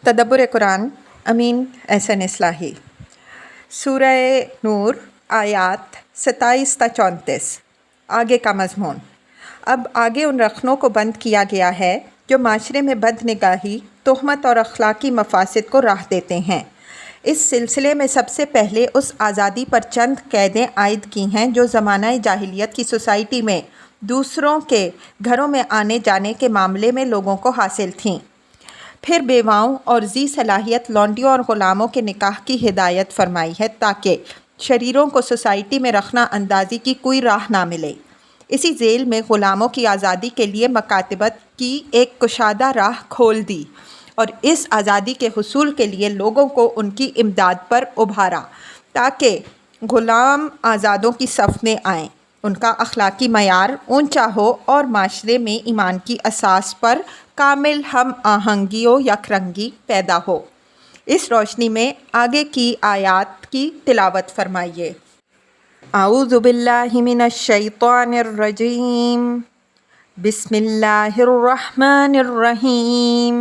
تدبر قرآن امین احسن اصلاحی سورہ نور آیات 27 تا 34 آگے کا مضمون۔ اب آگے ان رخنوں کو بند کیا گیا ہے جو معاشرے میں بد نگاہی، تہمت اور اخلاقی مفاسد کو راہ دیتے ہیں۔ اس سلسلے میں سب سے پہلے اس آزادی پر چند قیدیں عائد کی ہیں جو زمانہ جاہلیت کی سوسائٹی میں دوسروں کے گھروں میں آنے جانے کے معاملے میں لوگوں کو حاصل تھیں۔ پھر بیواؤں اور ذی صلاحیت لونڈیوں اور غلاموں کے نکاح کی ہدایت فرمائی ہے تاکہ شریروں کو سوسائٹی میں رخنہ اندازی کی کوئی راہ نہ ملے۔ اسی ذیل میں غلاموں کی آزادی کے لیے مکاتبت کی ایک کشادہ راہ کھول دی اور اس آزادی کے حصول کے لیے لوگوں کو ان کی امداد پر ابھارا تاکہ غلام آزادوں کی صف میں آئیں، ان کا اخلاقی معیار اونچا ہو اور معاشرے میں ایمان کی اساس پر کامل ہم آہنگی و یک رنگی پیدا ہو۔ اس روشنی میں آگے کی آیات کی تلاوت فرمائیے۔ اعوذ باللہ من الشیطان الرجیم، بسم اللہ الرحمن الرحیم۔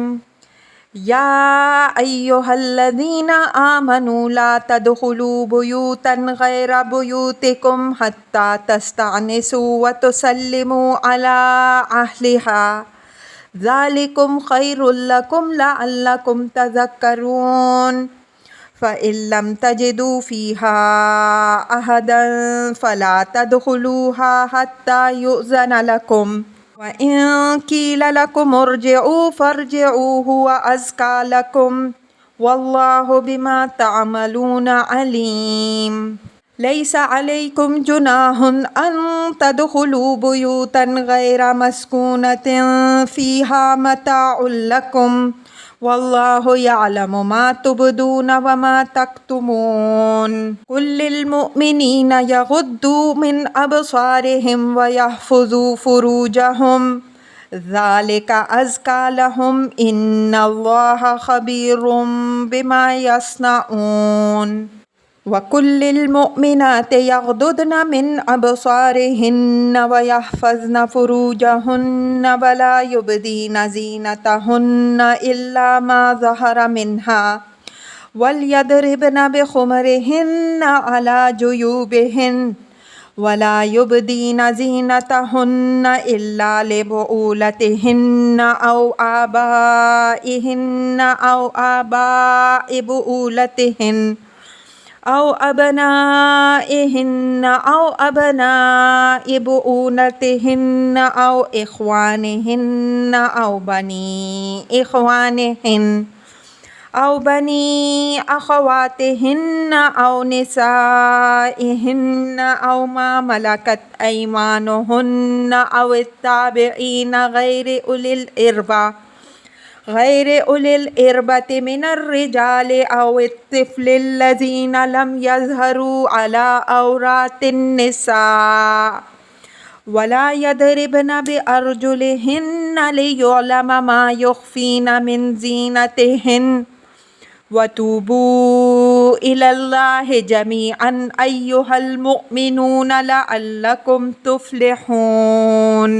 یا ایہا الذین آمنوا لا تدخلوا بیوتا غیر بیوتکم حتی تستأنسوا وتسلموا علی اہلہا ذالکم خیر لکم لعلکم تذکرون۔ فإن لم تجدوا فیہا احدا فلا تدخلوها حتی یؤذن لکم وَإِن قِیلَ لَکُمُ ارْجِعُوا فَارْجِعُوا هُوَ أَزْکَىٰ لَکُمْ وَاللَّهُ بِمَا تَعْمَلُونَ عَلِیمٌ۔ لیس علیکم جناح ان تدخلوا بیوتا غیر مسکونۃ فیہا متاع لکم واللہ یعلم ما تبدون وما تکتمون۔ قل للمؤمنین یغضوا من ابصارہم ویحفظوا فروجہم ذالک ازکیٰ لہم ان اللہ خبیر بما یصنعون۔ وَقُل لِّلْمُؤْمِنَاتِ يَغْضُضْنَ مِنْ أَبْصَارِهِنَّ وَيَحْفَظْنَ فُرُوجَهُنَّ وَلَا يُبْدِينَ زِينَتَهُنَّ إِلَّا مَا ظَهَرَ مِنْهَا وَلْيَضْرِبْنَ بِخُمُرِهِنَّ عَلَىٰ جُيُوبِهِنَّ وَلَا يُبْدِينَ زِينَتَهُنَّ إِلَّا لِبُعُولَتِهِنَّ أَوْ آبَاءِ بُعُولَتِهِنَّ أو أبنائهن أو أبناء بعولتهن أو إخوانهن أو بني إخوانهن أو بني أخواتهن أو نسائهن أو ما ملكت أيمانهن أو التابعين غیر اولی الاربة من الرجال او الطفل الذین لم یظہروا علی عورات النساء ولا یضربن بارجلہن لیعلم ما یخفین من زینتہن وتوبوا الی اللہ جمیعا ایہا المؤمنون لعلکم تفلحون۔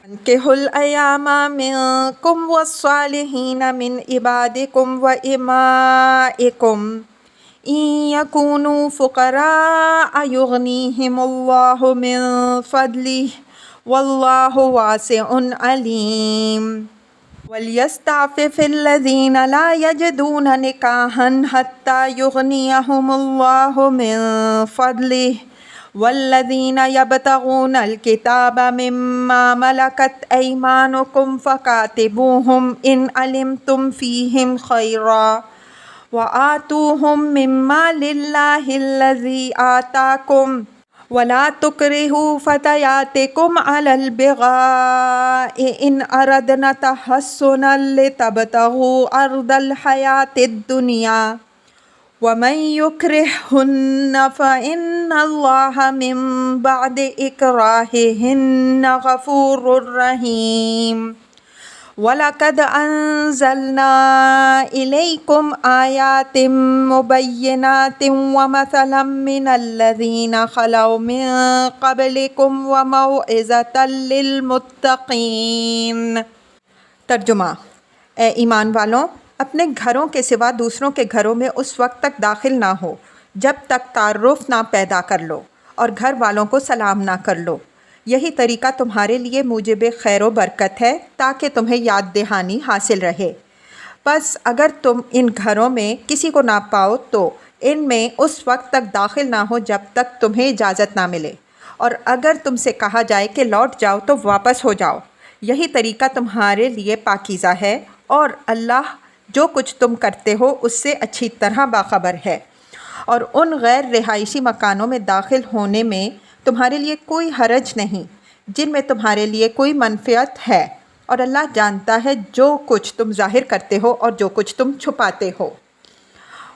انکحوا الایام منکم والصالحین من عبادکم وإمائکم ان یکونوا فقراء یغنیہم اللہ من فضلہ واللہ واسع علیم۔ ولیستعفف الذین لا یجدون نکاحا حتی یغنیہم اللہ من فضلہ والذین یبتغون الکتاب مما ملکت ایمانکم فکاتبوہم ان علمتم فیہم خیرا وآتوہم مما للہ الذی آتاکم ولا تکرہوا فتیاتکم علی البغاء ان اردنا تحصنا لتبتغوا عرض الحیاۃ الدنیا وَمَن يُكْرِههُنَّ فَإِنَّ اللَّهَ مِن بَعْدِ إِكْرَاهِهِنَّ غَفُورٌ رَّحِيمٌ۔ وَلَقَدْ أَنزَلْنَا إِلَيْكُمْ آيَاتٍ مُبَيِّنَاتٍ وَمَثَلًا مِّنَ الَّذِينَ خَلَوْا مِن قَبْلِكُمْ وَمَوْعِظَةً لِّلْمُتَّقِينَ۔ ترجمہ: اے ایمان والوں، اپنے گھروں کے سوا دوسروں کے گھروں میں اس وقت تک داخل نہ ہو جب تک تعارف نہ پیدا کر لو اور گھر والوں کو سلام نہ کر لو۔ یہی طریقہ تمہارے لیے موجب خیر و برکت ہے تاکہ تمہیں یاد دہانی حاصل رہے۔ پس اگر تم ان گھروں میں کسی کو نہ پاؤ تو ان میں اس وقت تک داخل نہ ہو جب تک تمہیں اجازت نہ ملے، اور اگر تم سے کہا جائے کہ لوٹ جاؤ تو واپس ہو جاؤ۔ یہی طریقہ تمہارے لیے پاکیزہ ہے، اور اللہ جو کچھ تم کرتے ہو اس سے اچھی طرح باخبر ہے۔ اور ان غیر رہائشی مکانوں میں داخل ہونے میں تمہارے لیے کوئی حرج نہیں جن میں تمہارے لیے کوئی منفعت ہے، اور اللہ جانتا ہے جو کچھ تم ظاہر کرتے ہو اور جو کچھ تم چھپاتے ہو۔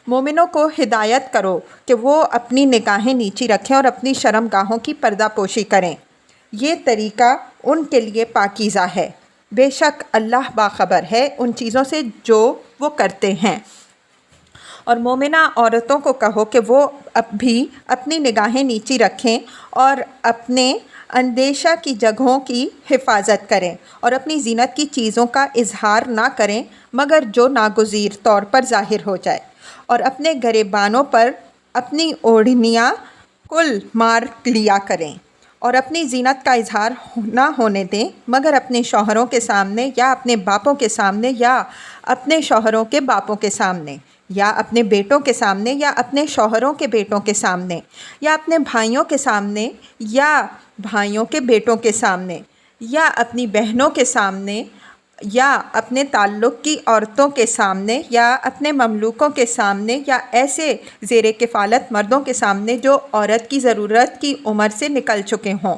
مومنوں کو ہدایت کرو کہ وہ اپنی نگاہیں نیچی رکھیں اور اپنی شرم گاہوں کی پردہ پوشی کریں۔ یہ طریقہ ان کے لیے پاکیزہ ہے۔ بے شک اللہ باخبر ہے ان چیزوں سے جو وہ کرتے ہیں۔ اور مومنہ عورتوں کو کہو کہ وہ اب بھی اپنی نگاہیں نیچی رکھیں اور اپنے اندیشہ کی جگہوں کی حفاظت کریں، اور اپنی زینت کی چیزوں کا اظہار نہ کریں مگر جو ناگزیر طور پر ظاہر ہو جائے، اور اپنے گریبانوں پر اپنی اوڑھنیاں کل مار لیا کریں، اور اپنی زینت کا اظہار نہ ہونے دیں مگر اپنے شوہروں کے سامنے یا اپنے باپوں کے سامنے یا اپنے شوہروں کے باپوں کے سامنے یا اپنے بیٹوں کے سامنے یا اپنے شوہروں کے بیٹوں کے سامنے یا اپنے بھائیوں کے سامنے یا بھائیوں کے بیٹوں کے سامنے یا اپنی بہنوں کے سامنے یا اپنے تعلق کی عورتوں کے سامنے یا اپنے مملوکوں کے سامنے یا ایسے زیر کفالت مردوں کے سامنے جو عورت کی ضرورت کی عمر سے نکل چکے ہوں،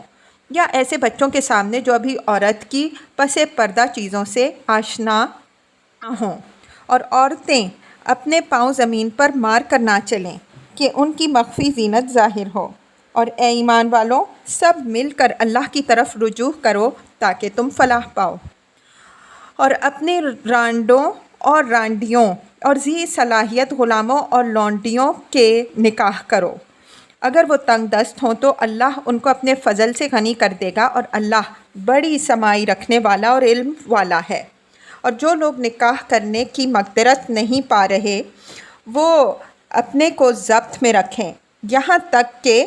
یا ایسے بچوں کے سامنے جو ابھی عورت کی پس پردہ چیزوں سے آشنا نہ ہوں۔ اور عورتیں اپنے پاؤں زمین پر مار کر نہ چلیں کہ ان کی مخفی زینت ظاہر ہو۔ اور اے ایمان والوں، سب مل کر اللہ کی طرف رجوع کرو تاکہ تم فلاح پاؤ، اور اپنے رانڈوں اور رانڈیوں اور ذی صلاحیت غلاموں اور لونڈیوں کے نکاح کرو۔ اگر وہ تنگ دست ہوں تو اللہ ان کو اپنے فضل سے غنی کر دے گا، اور اللہ بڑی سمائی رکھنے والا اور علم والا ہے۔ اور جو لوگ نکاح کرنے کی مقدرت نہیں پا رہے وہ اپنے کو ضبط میں رکھیں یہاں تک کہ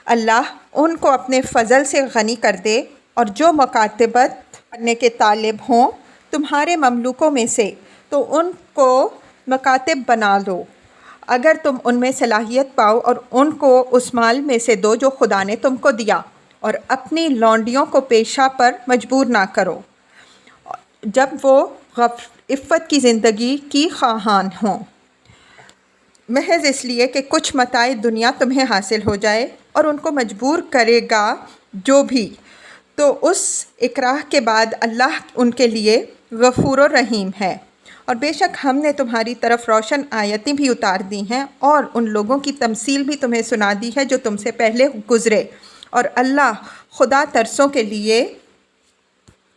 اللہ ان کو اپنے فضل سے غنی کر دے۔ اور جو مکاتبت کرنے کے طالب ہوں تمہارے مملوکوں میں سے تو ان کو مکاتب بنا دو اگر تم ان میں صلاحیت پاؤ، اور ان کو اس مال میں سے دو جو خدا نے تم کو دیا، اور اپنی لونڈیوں کو پیشہ پر مجبور نہ کرو جب وہ عفت کی زندگی کی خواہان ہوں، محض اس لیے کہ کچھ متاع دنیا تمہیں حاصل ہو جائے، اور ان کو مجبور کرے گا جو بھی، تو اس اکراہ کے بعد اللہ ان کے لیے غفور و رحیم ہے۔ اور بے شک ہم نے تمہاری طرف روشن آیتیں بھی اتار دی ہیں اور ان لوگوں کی تمثیل بھی تمہیں سنا دی ہے جو تم سے پہلے گزرے، اور اللہ خدا ترسوں کے لیے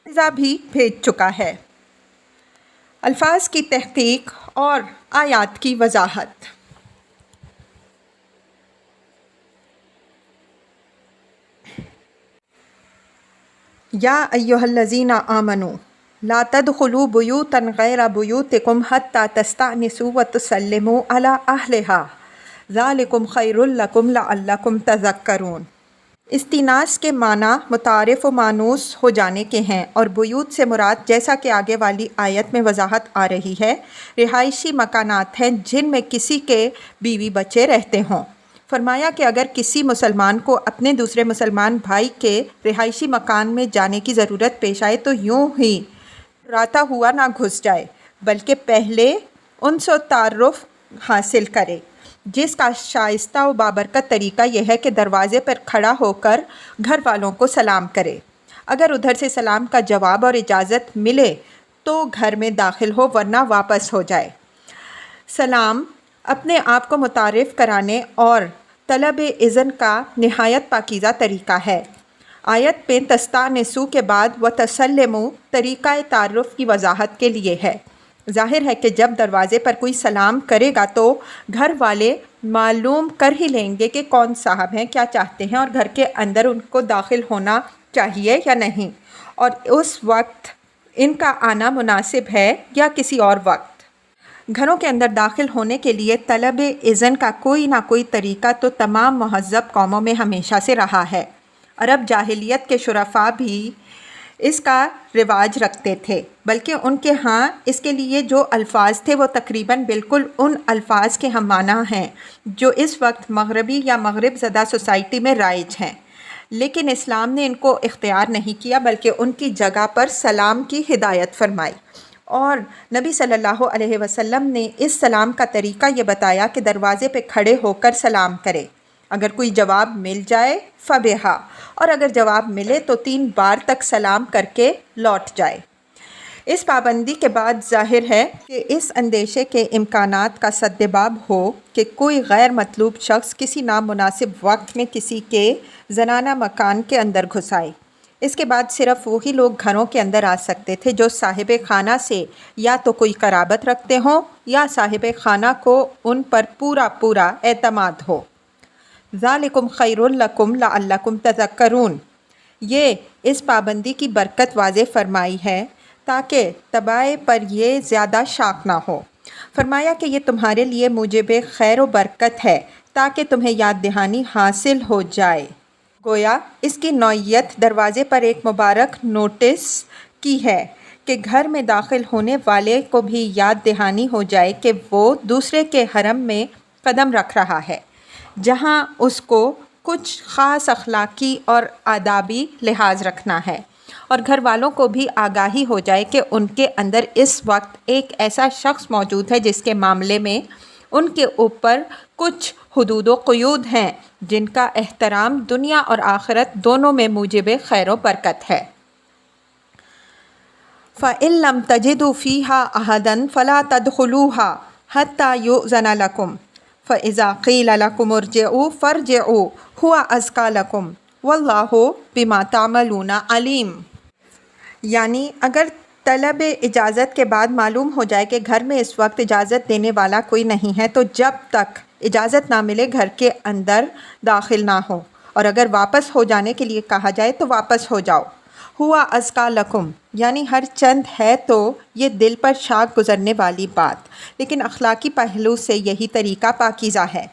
سزا بھی بھیج چکا ہے۔ الفاظ کی تحقیق اور آیات کی وضاحت۔ یا ایھا الذین آمنوا لا تدخلوا بیوتا غیر بیوتکم حتی تستأنسوا وتسلموا علی اہلہا ذالکم خیر لکم لعلکم تذکرون۔ استئناس کے معنی متعارف و مانوس ہو جانے کے ہیں، اور بیوت سے مراد جیسا کہ آگے والی آیت میں وضاحت آ رہی ہے رہائشی مکانات ہیں جن میں کسی کے بیوی بچے رہتے ہوں۔ فرمایا کہ اگر کسی مسلمان کو اپنے دوسرے مسلمان بھائی کے رہائشی مکان میں جانے کی ضرورت پیش آئے تو یوں ہی راتا ہوا نہ گھس جائے بلکہ پہلے ان سے تعارف حاصل کرے، جس کا شائستہ و بابرکت طریقہ یہ ہے کہ دروازے پر کھڑا ہو کر گھر والوں کو سلام کرے۔ اگر ادھر سے سلام کا جواب اور اجازت ملے تو گھر میں داخل ہو، ورنہ واپس ہو جائے۔ سلام اپنے آپ کو متعارف کرانے اور طلب اذن کا نہایت پاکیزہ طریقہ ہے۔ آیت میں تستأنسوا کے بعد وتسلموا طریقہ تعارف کی وضاحت کے لیے ہے۔ ظاہر ہے کہ جب دروازے پر کوئی سلام کرے گا تو گھر والے معلوم کر ہی لیں گے کہ کون صاحب ہیں، کیا چاہتے ہیں، اور گھر کے اندر ان کو داخل ہونا چاہیے یا نہیں، اور اس وقت ان کا آنا مناسب ہے یا کسی اور وقت۔ گھروں کے اندر داخل ہونے کے لیے طلب اذن کا کوئی نہ کوئی طریقہ تو تمام مہذب قوموں میں ہمیشہ سے رہا ہے۔ عرب جاہلیت کے شرفاء بھی اس کا رواج رکھتے تھے، بلکہ ان کے ہاں اس کے لیے جو الفاظ تھے وہ تقریباً بالکل ان الفاظ کے ہم معنی ہیں جو اس وقت مغربی یا مغرب زدہ سوسائٹی میں رائج ہیں، لیکن اسلام نے ان کو اختیار نہیں کیا بلکہ ان کی جگہ پر سلام کی ہدایت فرمائی، اور نبی صلی اللہ علیہ وسلم نے اس سلام کا طریقہ یہ بتایا کہ دروازے پہ کھڑے ہو کر سلام کرے، اگر کوئی جواب مل جائے فبہا، اور اگر جواب ملے تو 3 بار تک سلام کر کے لوٹ جائے۔ اس پابندی کے بعد ظاہر ہے کہ اس اندیشے کے امکانات کا سدباب ہو کہ کوئی غیر مطلوب شخص کسی نامناسب وقت میں کسی کے زنانہ مکان کے اندر گھس آئے۔ اس کے بعد صرف وہی لوگ گھروں کے اندر آ سکتے تھے جو صاحب خانہ سے یا تو کوئی قرابت رکھتے ہوں یا صاحب خانہ کو ان پر پورا اعتماد ہو۔ ذالکم خیر لکم لعلکم تذکرون، یہ اس پابندی کی برکت واضح فرمائی ہے تاکہ تباہ پر یہ زیادہ شاق نہ ہو۔ فرمایا کہ یہ تمہارے لیے موجب خیر و برکت ہے تاکہ تمہیں یاد دہانی حاصل ہو جائے۔ گویا اس کی نوعیت دروازے پر ایک مبارک نوٹس کی ہے کہ گھر میں داخل ہونے والے کو بھی یاد دہانی ہو جائے کہ وہ دوسرے کے حرم میں قدم رکھ رہا ہے، جہاں اس کو کچھ خاص اخلاقی اور آدابی لحاظ رکھنا ہے، اور گھر والوں کو بھی آگاہی ہو جائے کہ ان کے اندر اس وقت ایک ایسا شخص موجود ہے جس کے معاملے میں ان کے اوپر کچھ حدود و قیود ہیں جن کا احترام دنیا اور آخرت دونوں میں موجب خیر و برکت ہے۔ فَإِن لَّمْ تَجِدُوا فِيهَا أَحَدًا فَلَا تَدْخُلُوهَا حَتَّى يُؤْذَنَ لَكُمْ فَإِذَا قِيلَ لَكُمُ ارْجِعُوا فَارْجِعُوا هُوَ أَزْكَىٰ لَكُمْ وَاللَّهُ بِمَا تَعْمَلُونَ عَلِيمٌ، یعنی اگر طلب اجازت کے بعد معلوم ہو جائے کہ گھر میں اس وقت اجازت دینے والا کوئی نہیں ہے تو جب تک اجازت نہ ملے گھر کے اندر داخل نہ ہو، اور اگر واپس ہو جانے کے لیے کہا جائے تو واپس ہو جاؤ۔ ہوا ازکا لکم، یعنی ہر چند ہے تو یہ دل پر شاق گزرنے والی بات، لیکن اخلاقی پہلو سے یہی طریقہ پاکیزہ ہے۔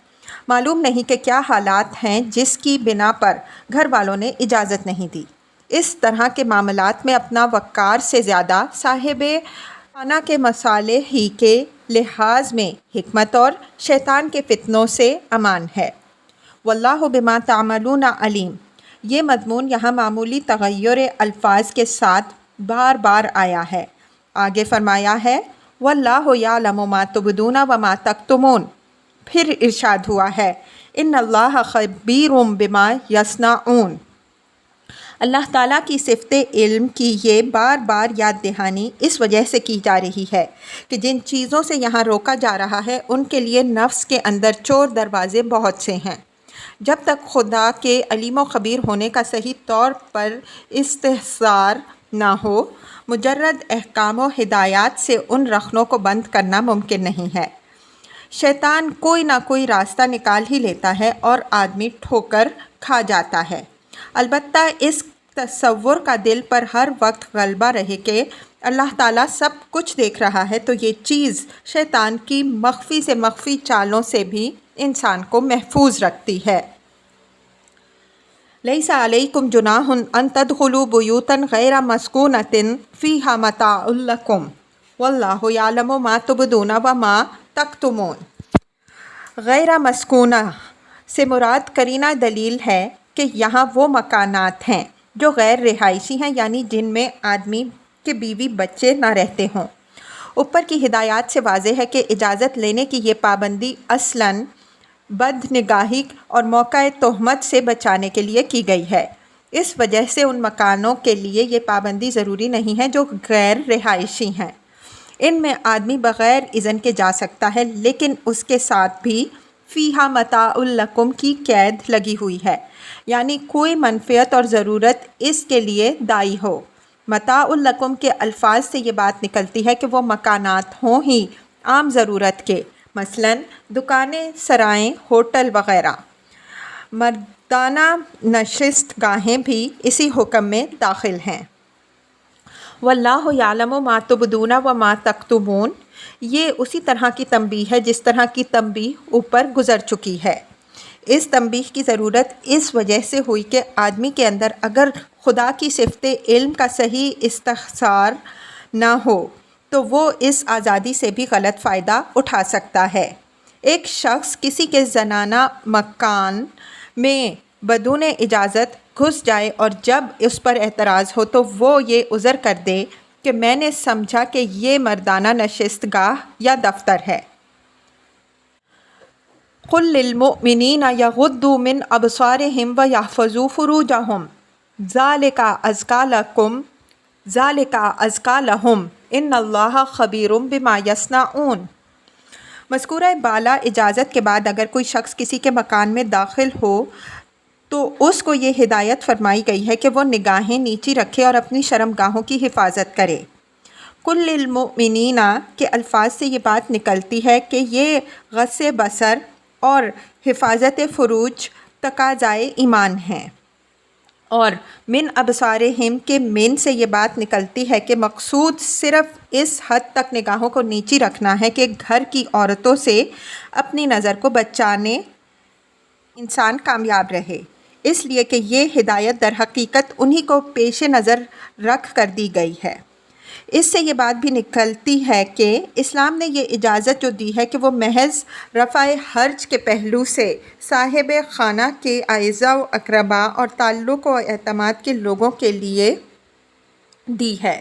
معلوم نہیں کہ کیا حالات ہیں جس کی بنا پر گھر والوں نے اجازت نہیں دی۔ اس طرح کے معاملات میں اپنا وقار سے زیادہ صاحب خانہ کے مصالح ہی کے لحاظ میں حکمت اور شیطان کے فتنوں سے امان ہے۔ واللہ بما تعملون علیم، یہ مضمون یہاں معمولی تغیر الفاظ کے ساتھ بار بار آیا ہے۔ آگے فرمایا ہے واللہ یعلم ما تبدون وما تکتمون، پھر ارشاد ہوا ہے ان اللہ خبیر بما یصنعون۔ اللہ تعالیٰ کی صفت علم کی یہ بار بار یاد دہانی اس وجہ سے کی جا رہی ہے کہ جن چیزوں سے یہاں روکا جا رہا ہے ان کے لیے نفس کے اندر چور دروازے بہت سے ہیں۔ جب تک خدا کے علیم و خبیر ہونے کا صحیح طور پر استحضار نہ ہو، مجرد احکام و ہدایات سے ان رخنوں کو بند کرنا ممکن نہیں ہے۔ شیطان کوئی نہ کوئی راستہ نکال ہی لیتا ہے اور آدمی ٹھوکر کھا جاتا ہے۔ البتہ اس تصور کا دل پر ہر وقت غلبہ رہے کہ اللہ تعالیٰ سب کچھ دیکھ رہا ہے تو یہ چیز شیطان کی مخفی سے مخفی چالوں سے بھی انسان کو محفوظ رکھتی ہے۔ لیس علیکم جناح ان تدخلوا بیوتا غیر مسکونۃ فیہا متاع لکم واللہ یعلم ما تبدون وما تکتمون۔ غیر مسکونہ سے مراد قرینہ دلیل ہے کہ یہاں وہ مکانات ہیں جو غیر رہائشی ہیں، یعنی جن میں آدمی کے بیوی بچے نہ رہتے ہوں۔ اوپر کی ہدایات سے واضح ہے کہ اجازت لینے کی یہ پابندی اصلاً بد نگاہی اور موقع تہمت سے بچانے کے لیے کی گئی ہے۔ اس وجہ سے ان مکانوں کے لیے یہ پابندی ضروری نہیں ہے جو غیر رہائشی ہیں۔ ان میں آدمی بغیر اذن کے جا سکتا ہے، لیکن اس کے ساتھ بھی فیہا متاع لکم کی قید لگی ہوئی ہے، یعنی کوئی منفعت اور ضرورت اس کے لیے دائی ہو۔ متاع لکم کے الفاظ سے یہ بات نکلتی ہے کہ وہ مکانات ہوں ہی عام ضرورت کے، مثلاً دکانیں، سرائیں، ہوٹل وغیرہ۔ مردانہ نشست گاہیں بھی اسی حکم میں داخل ہیں۔ واللہ یعلم ما تبدون وما تکتمون، یہ اسی طرح کی تنبیہ ہے جس طرح کی تنبیہ اوپر گزر چکی ہے۔ اس تنبیہ کی ضرورت اس وجہ سے ہوئی کہ آدمی کے اندر اگر خدا کی صفت علم کا صحیح استحصال نہ ہو تو وہ اس آزادی سے بھی غلط فائدہ اٹھا سکتا ہے۔ ایک شخص کسی کے زنانہ مکان میں بدون اجازت گھس جائے اور جب اس پر اعتراض ہو تو وہ یہ عذر کر دے کہ میں نے سمجھا کہ یہ مردانہ نشست گاہ یا دفتر ہے۔ قُل لِّلْمُؤْمِنِينَ يَغُضُّوا مِنْ أَبْصَارِهِمْ وَيَحْفَظُوا فُرُوجَهُمْ ذَلِكَ أَزْكَىٰ لَهُمْ إِنَّ اللَّهَ خَبِيرٌ بِمَا يَصْنَعُونَ۔ مذکورہ بالا اجازت کے بعد اگر کوئی شخص کسی کے مکان میں داخل ہو تو اس کو یہ ہدایت فرمائی گئی ہے کہ وہ نگاہیں نیچی رکھے اور اپنی شرمگاہوں کی حفاظت کرے۔ کل للمؤمنین کے الفاظ سے یہ بات نکلتی ہے کہ یہ غض بصر اور حفاظت فروج تقاضائے ایمان ہیں، اور من ابصارہم کے من سے یہ بات نکلتی ہے کہ مقصود صرف اس حد تک نگاہوں کو نیچی رکھنا ہے کہ گھر کی عورتوں سے اپنی نظر کو بچانے انسان کامیاب رہے، اس لیے کہ یہ ہدایت در حقیقت انہی کو پیش نظر رکھ کر دی گئی ہے۔ اس سے یہ بات بھی نکلتی ہے کہ اسلام نے یہ اجازت جو دی ہے کہ وہ محض رفع حرج کے پہلو سے صاحب خانہ کے اعزاء و اقرباء اور تعلق و اعتماد کے لوگوں کے لیے دی ہے،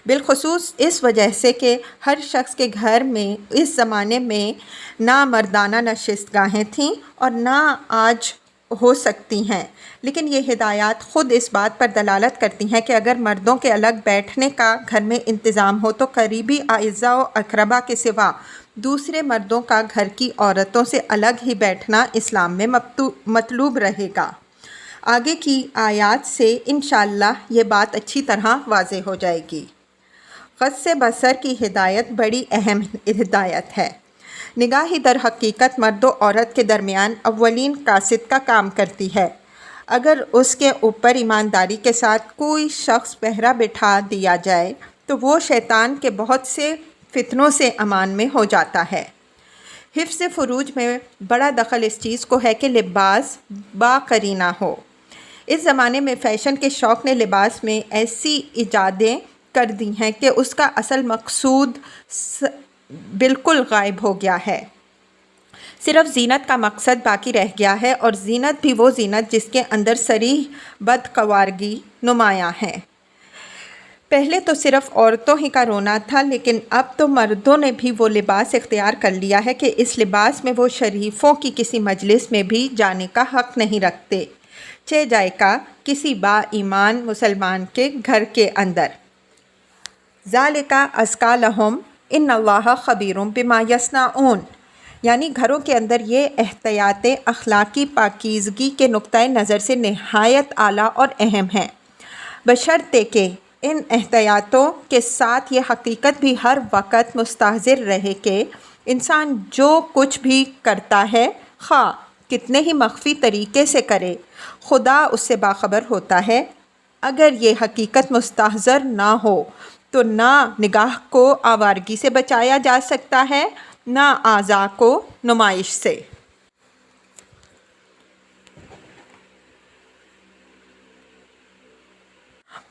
بالخصوص اس وجہ سے کہ ہر شخص کے گھر میں اس زمانے میں نہ مردانہ نشست گاہیں تھیں اور نہ آج ہو سکتی ہیں، لیکن یہ ہدایات خود اس بات پر دلالت کرتی ہیں کہ اگر مردوں کے الگ بیٹھنے کا گھر میں انتظام ہو تو قریبی اعزاء و اقرباء کے سوا دوسرے مردوں کا گھر کی عورتوں سے الگ ہی بیٹھنا اسلام میں مطلوب رہے گا۔ آگے کی آیات سے انشاءاللہ یہ بات اچھی طرح واضح ہو جائے گی۔ غض بصر کی ہدایت بڑی اہم ہدایت ہے۔ نگاہ در حقیقت مرد و عورت کے درمیان اولین قاصد کا کام کرتی ہے۔ اگر اس کے اوپر ایمانداری کے ساتھ کوئی شخص پہرا بٹھا دیا جائے تو وہ شیطان کے بہت سے فتنوں سے امان میں ہو جاتا ہے۔ حفظ فروج میں بڑا دخل اس چیز کو ہے کہ لباس با قرینہ ہو۔ اس زمانے میں فیشن کے شوق نے لباس میں ایسی ایجادیں کر دی ہیں کہ اس کا اصل مقصود بالکل غائب ہو گیا ہے، صرف زینت کا مقصد باقی رہ گیا ہے، اور زینت بھی وہ زینت جس کے اندر صریح بدقوارگی نمایاں ہے۔ پہلے تو صرف عورتوں ہی کا رونا تھا، لیکن اب تو مردوں نے بھی وہ لباس اختیار کر لیا ہے کہ اس لباس میں وہ شریفوں کی کسی مجلس میں بھی جانے کا حق نہیں رکھتے، چہ جائے کا کسی با ایمان مسلمان کے گھر کے اندر۔ ذالک ازکی لہم ان اللہ خبیر بما یصنعون، یعنی گھروں کے اندر یہ احتیاطیں اخلاقی پاکیزگی کے نقطۂ نظر سے نہایت اعلیٰ اور اہم ہیں، بشرطے کہ ان احتیاطوں کے ساتھ یہ حقیقت بھی ہر وقت مستحضر رہے کہ انسان جو کچھ بھی کرتا ہے خواہ کتنے ہی مخفی طریقے سے کرے، خدا اس سے باخبر ہوتا ہے۔ اگر یہ حقیقت مستحضر نہ ہو تو نہ نگاہ کو آوارگی سے بچایا جا سکتا ہے، نہ اعضاء کو نمائش سے۔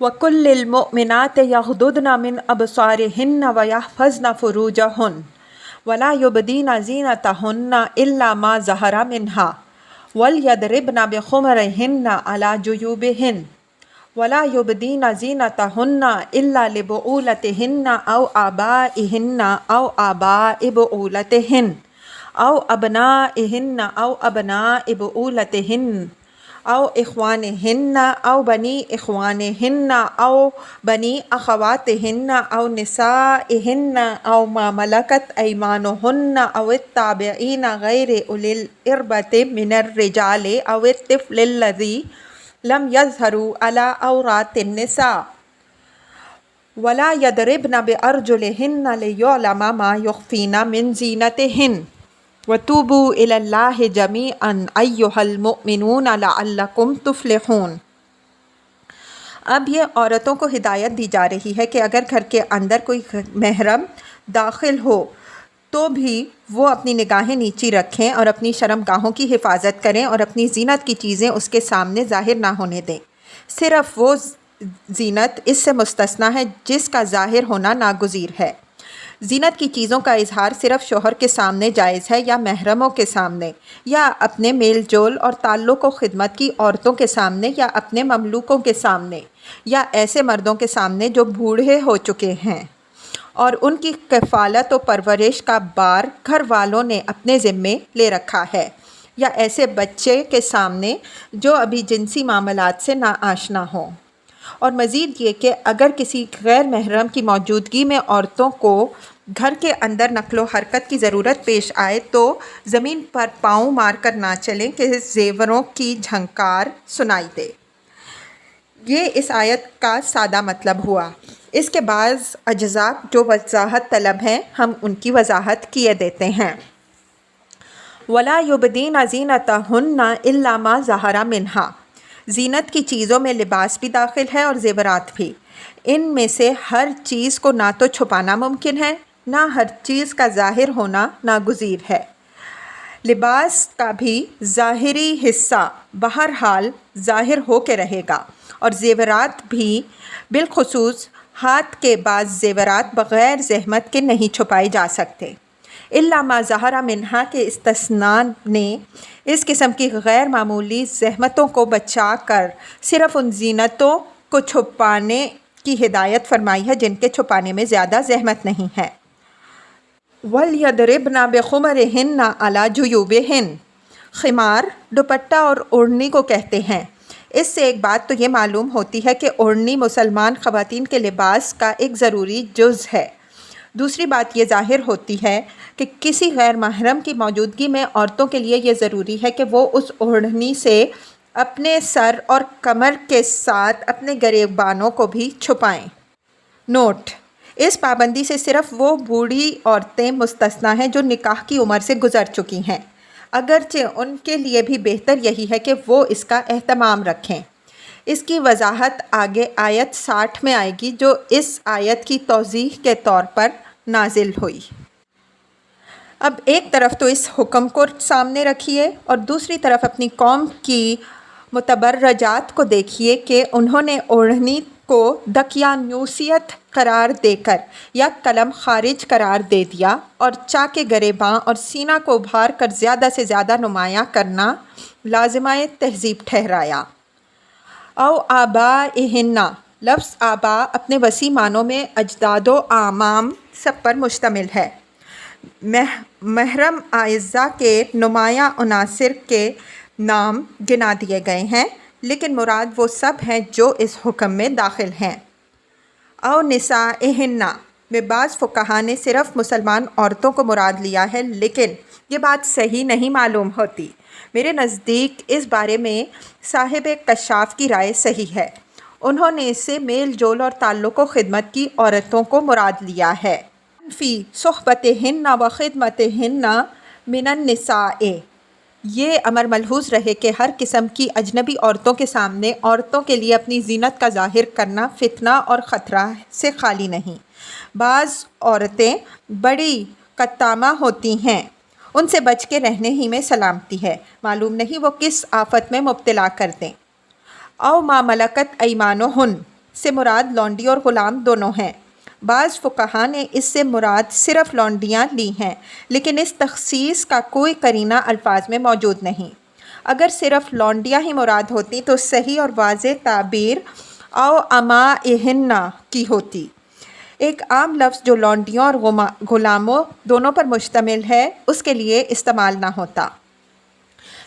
وَقُل لِّلْمُؤْمِنَاتِ يَغْضُضْنَ مِنْ أَبْصَارِهِنَّ وَيَحْفَظْنَ فُرُوجَهُنَّ وَلَا يُبْدِينَ زِينَتَهُنَّ إِلَّا مَا ظَهَرَ مِنْهَا وَلْيَضْرِبْنَ بِخُمُرِهِنَّ عَلَى جُيُوبِهِنَّ وَلَا يُبْدِينَ زِينَتَهُنَّ إِلَّا لِبُعُولَتِهِنَّ أَوْ آبَائِهِنَّ أَوْ آبَاءِ بُعُولَتِهِنَّ أَوْ أَبْنَائِهِنَّ أَوْ أَبْنَاءِ بُعُولَتِهِنَّ أَوْ إِخْوَانِهِنَّ أَوْ بَنِي إِخْوَانِهِنَّ أَوْ بَنِي أَخَوَاتِهِنَّ أَوْ نِسَائِهِنَّ أَوْ مَا مَلَكَتْ أَيْمَانُهُنَّ أَوِ التَّابِعِينَ غَيْرِ أُولِي الْإِرْبَةِ مِنَ الرِّجَالِ أَوِ الطِّفْلِ الَّذِي لم يظهروا على عورات النساء ولا يضربن بأرجلهن ليعلم ما يخفين من زينتهن وتوبوا إلى الله جميعا أيها المؤمنون لعلكم تفلحون۔ اب یہ عورتوں کو ہدایت دی جا رہی ہے کہ اگر گھر کے اندر کوئی محرم داخل ہو تو بھی وہ اپنی نگاہیں نیچی رکھیں اور اپنی شرم گاہوں کی حفاظت کریں اور اپنی زینت کی چیزیں اس کے سامنے ظاہر نہ ہونے دیں۔ صرف وہ زینت اس سے مستثنیٰ ہے جس کا ظاہر ہونا ناگزیر ہے۔ زینت کی چیزوں کا اظہار صرف شوہر کے سامنے جائز ہے یا محرموں کے سامنے، یا اپنے میل جول اور تعلق و خدمت کی عورتوں کے سامنے، یا اپنے مملوکوں کے سامنے، یا ایسے مردوں کے سامنے جو بوڑھے ہو چکے ہیں اور ان کی کفالت و پرورش کا بار گھر والوں نے اپنے ذمے لے رکھا ہے، یا ایسے بچے کے سامنے جو ابھی جنسی معاملات سے ناآشنا ہوں۔ اور مزید یہ کہ اگر کسی غیر محرم کی موجودگی میں عورتوں کو گھر کے اندر نقل و حرکت کی ضرورت پیش آئے تو زمین پر پاؤں مار کر نہ چلیں کہ زیوروں کی جھنکار سنائی دے۔ یہ اس آیت کا سادہ مطلب ہوا۔ اس کے بعض اجزاء جو وضاحت طلب ہیں ہم ان کی وضاحت کیے دیتے ہیں۔ وَلَا يُبْدِينَ زِينَتَهُنَّ إِلَّا مَا ظَهَرَ مِنْهَا، زینت کی چیزوں میں لباس بھی داخل ہے اور زیورات بھی۔ ان میں سے ہر چیز کو نہ تو چھپانا ممکن ہے، نہ ہر چیز کا ظاہر ہونا ناگزیر ہے۔ لباس کا بھی ظاہری حصہ بہرحال ظاہر ہو کے رہے گا، اور زیورات بھی، بالخصوص ہاتھ کے بعض زیورات بغیر زحمت کے نہیں چھپائے جا سکتے۔ الا ما ظہر منہا کے استثناء نے اس قسم کی غیر معمولی زحمتوں کو بچا کر صرف ان زینتوں کو چھپانے کی ہدایت فرمائی ہے جن کے چھپانے میں زیادہ زحمت نہیں ہے۔ وَلْيَضْرِبْنَ بِخُمُرِهِنَّ عَلَى جُيُوبِهِنَّ، خمار دوپٹہ اور اوڑھنی کو کہتے ہیں۔ اس سے ایک بات تو یہ معلوم ہوتی ہے کہ اوڑھنی مسلمان خواتین کے لباس کا ایک ضروری جز ہے۔ دوسری بات یہ ظاہر ہوتی ہے کہ کسی غیر محرم کی موجودگی میں عورتوں کے لیے یہ ضروری ہے کہ وہ اس اوڑھنی سے اپنے سر اور کمر کے ساتھ اپنے گریبانوں کو بھی چھپائیں۔ نوٹ: اس پابندی سے صرف وہ بوڑھی عورتیں مستثنیٰ ہیں جو نکاح کی عمر سے گزر چکی ہیں، اگرچہ ان کے لیے بھی بہتر یہی ہے کہ وہ اس کا اہتمام رکھیں۔ اس کی وضاحت آگے آیت 60 میں آئے گی جو اس آیت کی توضیح کے طور پر نازل ہوئی۔ اب ایک طرف تو اس حکم کو سامنے رکھیے اور دوسری طرف اپنی قوم کی متبرجات کو دیکھیے کہ انہوں نے اوڑھنی کو دقیانوسیت قرار دے کر یا قلم خارج قرار دے دیا اور چاک گریباں اور سینہ کو ابھار کر زیادہ سے زیادہ نمایاں کرنا لازمہ تہذیب ٹھہرایا۔ او آبائہن، لفظ آبا اپنے وسیع معنوں میں اجداد و اعمام سب پر مشتمل ہے۔ محرم اعزاء کے نمایاں عناصر کے نام گنا دیے گئے ہیں، لیکن مراد وہ سب ہیں جو اس حکم میں داخل ہیں۔ او نسائہن میں بعض فقہا نے صرف مسلمان عورتوں کو مراد لیا ہے، لیکن یہ بات صحیح نہیں معلوم ہوتی۔ میرے نزدیک اس بارے میں صاحب کشاف کی رائے صحیح ہے۔ انہوں نے اس سے میل جول اور تعلق و خدمت کی عورتوں کو مراد لیا ہے۔ فی صحبتہن و خدمتہن من النساء، یہ امر ملحوظ رہے کہ ہر قسم کی اجنبی عورتوں کے سامنے عورتوں کے لیے اپنی زینت کا ظاہر کرنا فتنہ اور خطرہ سے خالی نہیں۔ بعض عورتیں بڑی قطامہ ہوتی ہیں، ان سے بچ کے رہنے ہی میں سلامتی ہے، معلوم نہیں وہ کس آفت میں مبتلا کر دیں۔ او ما ملکت ایمانہن سے مراد لونڈی اور غلام دونوں ہیں۔ بعض فقہا نے اس سے مراد صرف لونڈیاں لی ہیں، لیکن اس تخصیص کا کوئی قرینہ الفاظ میں موجود نہیں۔ اگر صرف لونڈیاں ہی مراد ہوتی تو صحیح اور واضح تعبیر او امائہن کی ہوتی۔ ایک عام لفظ جو لونڈیوں اور غلاموں دونوں پر مشتمل ہے اس کے لیے استعمال نہ ہوتا۔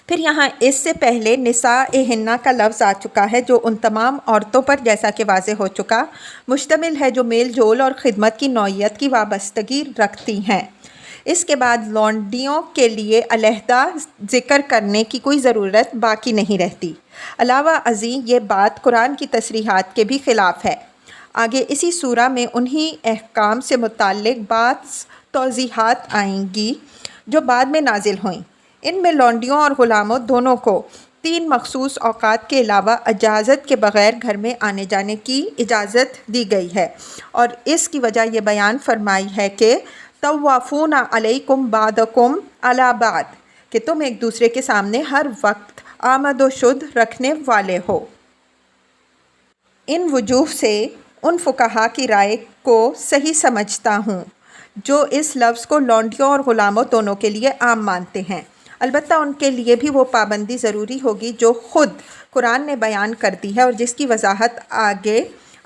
پھر یہاں اس سے پہلے نسائہن کا لفظ آ چکا ہے جو ان تمام عورتوں پر، جیسا کہ واضح ہو چکا، مشتمل ہے جو میل جول اور خدمت کی نوعیت کی وابستگی رکھتی ہیں۔ اس کے بعد لونڈیوں کے لیے علیحدہ ذکر کرنے کی کوئی ضرورت باقی نہیں رہتی۔ علاوہ ازیں یہ بات قرآن کی تصریحات کے بھی خلاف ہے۔ آگے اسی سورہ میں انہی احکام سے متعلق بعض توضیحات آئیں گی جو بعد میں نازل ہوئیں۔ ان میں لونڈیوں اور غلاموں دونوں کو 3 مخصوص اوقات کے علاوہ اجازت کے بغیر گھر میں آنے جانے کی اجازت دی گئی ہے، اور اس کی وجہ یہ بیان فرمائی ہے کہ طوافون علیکم بعضکم علی بعض، کہ تم ایک دوسرے کے سامنے ہر وقت آمد و شد رکھنے والے ہو۔ ان وجوہ سے ان فقہا کی رائے کو صحیح سمجھتا ہوں جو اس لفظ کو لونڈیوں اور غلاموں دونوں کے لیے عام مانتے ہیں۔ البتہ ان کے لیے بھی وہ پابندی ضروری ہوگی جو خود قرآن نے بیان کر دی ہے اور جس کی وضاحت آگے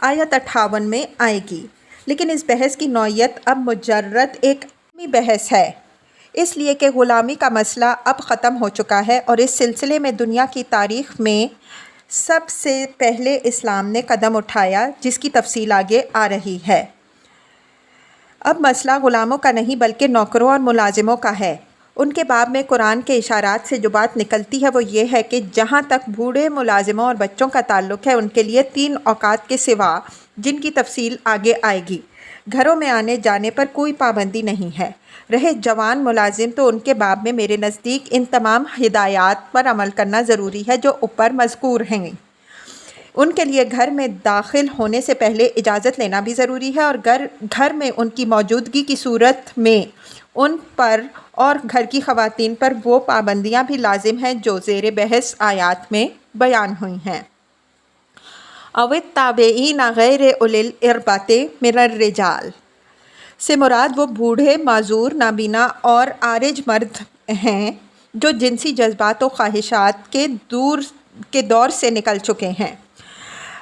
آیت 58 میں آئے گی۔ لیکن اس بحث کی نوعیت اب مجرد ایک علمی بحث ہے، اس لیے کہ غلامی کا مسئلہ اب ختم ہو چکا ہے، اور اس سلسلے میں دنیا کی تاریخ میں سب سے پہلے اسلام نے قدم اٹھایا، جس کی تفصیل آگے آ رہی ہے۔ اب مسئلہ غلاموں کا نہیں بلکہ نوکروں اور ملازموں کا ہے۔ ان کے باب میں قرآن کے اشارات سے جو بات نکلتی ہے وہ یہ ہے کہ جہاں تک بوڑھے ملازموں اور بچوں کا تعلق ہے، ان کے لیے 3 اوقات کے سوا، جن کی تفصیل آگے آئے گی، گھروں میں آنے جانے پر کوئی پابندی نہیں ہے۔ رہے جوان ملازم تو ان کے باب میں میرے نزدیک ان تمام ہدایات پر عمل کرنا ضروری ہے جو اوپر مذکور ہیں۔ ان کے لیے گھر میں داخل ہونے سے پہلے اجازت لینا بھی ضروری ہے، اور گھر میں ان کی موجودگی کی صورت میں ان پر اور گھر کی خواتین پر وہ پابندیاں بھی لازم ہیں جو زیر بحث آیات میں بیان ہوئی ہیں۔ او التابعین غیر اولی الاربۃ من الرجال سے مراد وہ بوڑھے، معذور، نابینا اور عارج مرد ہیں جو جنسی جذبات و خواہشات کے دور سے نکل چکے ہیں۔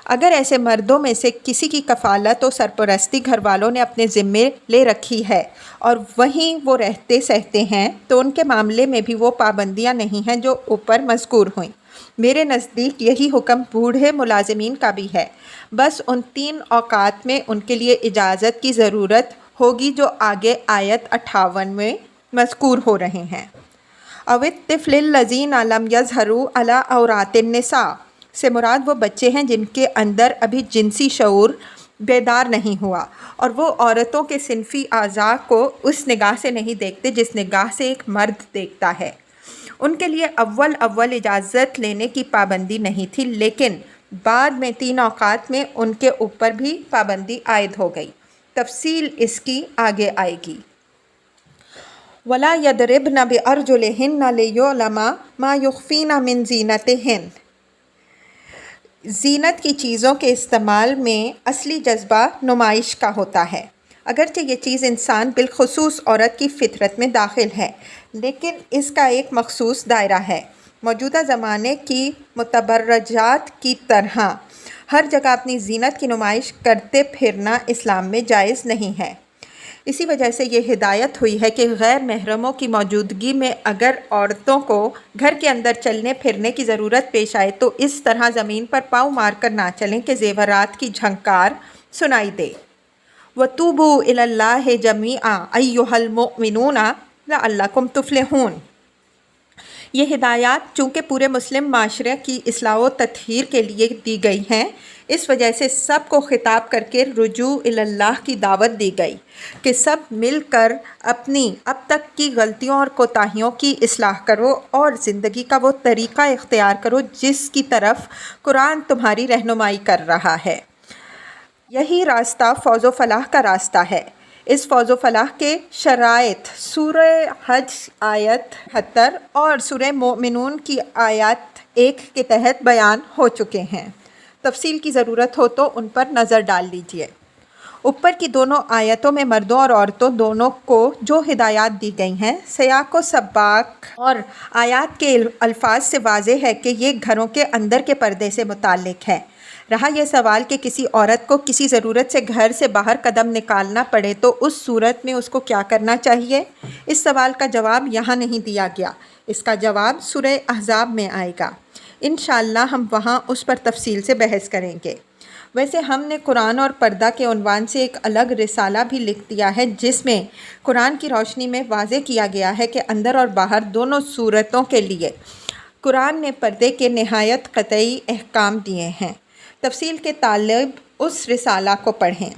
اگر ایسے مردوں میں سے کسی کی کفالت و سرپرستی گھر والوں نے اپنے ذمے لے رکھی ہے اور وہیں وہ رہتے سہتے ہیں تو ان کے معاملے میں بھی وہ پابندیاں نہیں ہیں جو اوپر مذکور ہوئیں۔ میرے نزدیک یہی حکم بوڑھے ملازمین کا بھی ہے، بس ان 3 اوقات میں ان کے لیے اجازت کی ضرورت ہوگی جو آگے آیت 58 میں مذکور ہو رہے ہیں۔ او الطفل الذین لم یظہروا علی عورات النساء سے مراد وہ بچے ہیں جن کے اندر ابھی جنسی شعور بیدار نہیں ہوا اور وہ عورتوں کے صنفی اعضاء کو اس نگاہ سے نہیں دیکھتے جس نگاہ سے ایک مرد دیکھتا ہے۔ ان کے لیے اول اجازت لینے کی پابندی نہیں تھی، لیکن بعد میں 3 اوقات میں ان کے اوپر بھی پابندی عائد ہو گئی۔ تفصیل اس کی آگے آئے گی۔ وَلَا يَضْرِبْنَ بِأَرْجُلِهِنَّ لِيُعْلَمَ مَا يُخْفِينَ مِن زِينَتِهِنَّ۔ زینت کی چیزوں کے استعمال میں اصلی جذبہ نمائش کا ہوتا ہے، اگرچہ یہ چیز انسان بالخصوص عورت کی فطرت میں داخل ہے، لیکن اس کا ایک مخصوص دائرہ ہے۔ موجودہ زمانے کی متبرجات کی طرح ہر جگہ اپنی زینت کی نمائش کرتے پھرنا اسلام میں جائز نہیں ہے۔ اسی وجہ سے یہ ہدایت ہوئی ہے کہ غیر محرموں کی موجودگی میں اگر عورتوں کو گھر کے اندر چلنے پھرنے کی ضرورت پیش آئے تو اس طرح زمین پر پاؤں مار کر نہ چلیں کہ زیورات کی جھنکار سنائی دے۔ وَتُوبُوا إِلَى اللَّهِ جَمِيعًا أَيُّهَا الْمُؤْمِنُونَ لَعَلَّكُمْ تُفْلِحُونَ۔ یہ ہدایات چونکہ پورے مسلم معاشرے کی اصلاح و تطہیر کے لیے دی گئی ہیں، اس وجہ سے سب کو خطاب کر کے رجوع الی اللہ کی دعوت دی گئی کہ سب مل کر اپنی اب تک کی غلطیوں اور کوتاہیوں کی اصلاح کرو اور زندگی کا وہ طریقہ اختیار کرو جس کی طرف قرآن تمہاری رہنمائی کر رہا ہے۔ یہی راستہ فوز و فلاح کا راستہ ہے۔ اس فوز و فلاح کے شرائط سورہ حج آیت 78 اور سورہ مومنون کی آیت 1 کے تحت بیان ہو چکے ہیں۔ تفصیل کی ضرورت ہو تو ان پر نظر ڈال لیجئے۔ اوپر کی دونوں آیتوں میں مردوں اور عورتوں دونوں کو جو ہدایات دی گئی ہیں، سیاق و سباق اور آیات کے الفاظ سے واضح ہے کہ یہ گھروں کے اندر کے پردے سے متعلق ہے۔ رہا یہ سوال کہ کسی عورت کو کسی ضرورت سے گھر سے باہر قدم نکالنا پڑے تو اس صورت میں اس کو کیا کرنا چاہیے، اس سوال کا جواب یہاں نہیں دیا گیا، اس کا جواب سورہ احزاب میں آئے گا۔ انشاءاللہ ہم وہاں اس پر تفصیل سے بحث کریں گے۔ ویسے ہم نے قرآن اور پردہ کے عنوان سے ایک الگ رسالہ بھی لکھ دیا ہے جس میں قرآن کی روشنی میں واضح کیا گیا ہے کہ اندر اور باہر دونوں صورتوں کے لیے قرآن نے پردے کے نہایت قطعی احکام دیے ہیں۔ تفصیل کے طالب اس رسالہ کو پڑھیں۔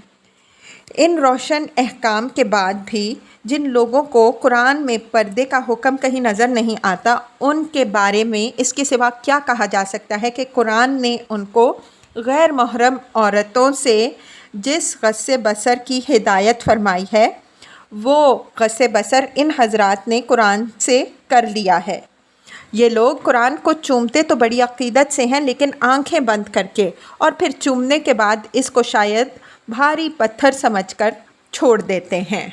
ان روشن احکام کے بعد بھی جن لوگوں کو قرآن میں پردے کا حکم کہیں نظر نہیں آتا، ان کے بارے میں اس کے سوا کیا کہا جا سکتا ہے کہ قرآن نے ان کو غیر محرم عورتوں سے جس غض بصر کی ہدایت فرمائی ہے، وہ غض بصر ان حضرات نے قرآن سے کر لیا ہے۔ یہ لوگ قرآن کو چومتے تو بڑی عقیدت سے ہیں، لیکن آنکھیں بند کر کے، اور پھر چومنے کے بعد اس کو شاید بھاری پتھر سمجھ کر چھوڑ دیتے ہیں۔